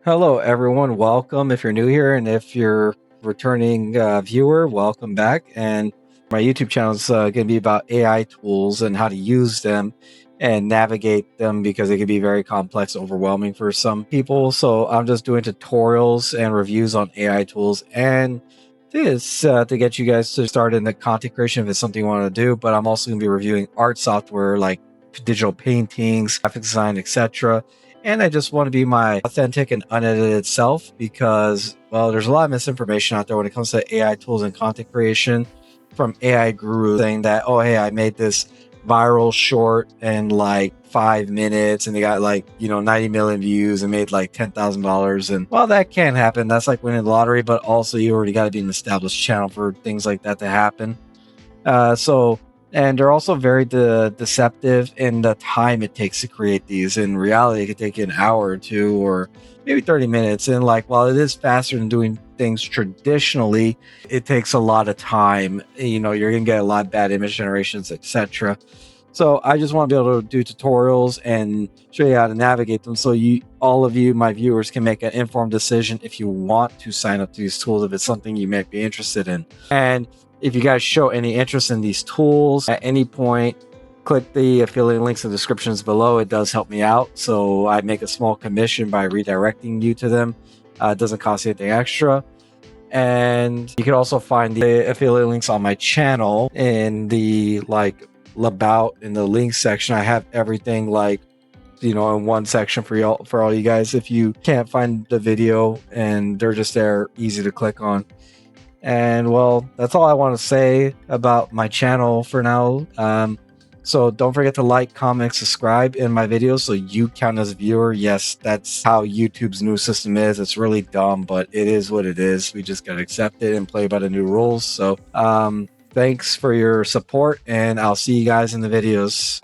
Hello, everyone. Welcome if you're new here, and if you're returning viewer, welcome back. And my YouTube channel is going to be about AI tools and how to use them and navigate them because they can be very complex, overwhelming for some people. So I'm just doing tutorials and reviews on AI tools and this to get you guys to start in the content creation if it's something you want to do. But I'm also going to be reviewing art software like digital paintings, graphic design, etc. And I just want to be my authentic and unedited self because, well, there's a lot of misinformation out there when it comes to AI tools and content creation from AI gurus saying that, oh, hey, I made this viral short in like 5 minutes and they got like, 90 million views and made like $10,000. And well, that can happen. That's like winning the lottery, but also you already got to be an established channel for things like that to happen. And they're also very deceptive in the time it takes to create these. In reality, it could take you an hour or two or maybe 30 minutes. And like, while it is faster than doing things traditionally, it takes a lot of time. You're going to get a lot of bad image generations, etc. So I just want to be able to do tutorials and show you how to navigate them so all of you, my viewers, can make an informed decision if you want to sign up to these tools, if it's something you might be interested in. And if you guys show any interest in these tools at any point, click the affiliate links in the descriptions below. It does help me out. So I make a small commission by redirecting you to them. It doesn't cost you anything extra. And you can also find the affiliate links on my channel in the about in the links section. I have everything in one section for all you guys if you can't find the video, and they're just there, easy to click on. And well, that's all I want to say about my channel for now. So don't forget to like, comment, subscribe in my videos so you count as a viewer. Yes, that's how YouTube's new system is. It's really dumb, but it is what it is. We just gotta accept it and play by the new rules. So thanks for your support, and I'll see you guys in the videos.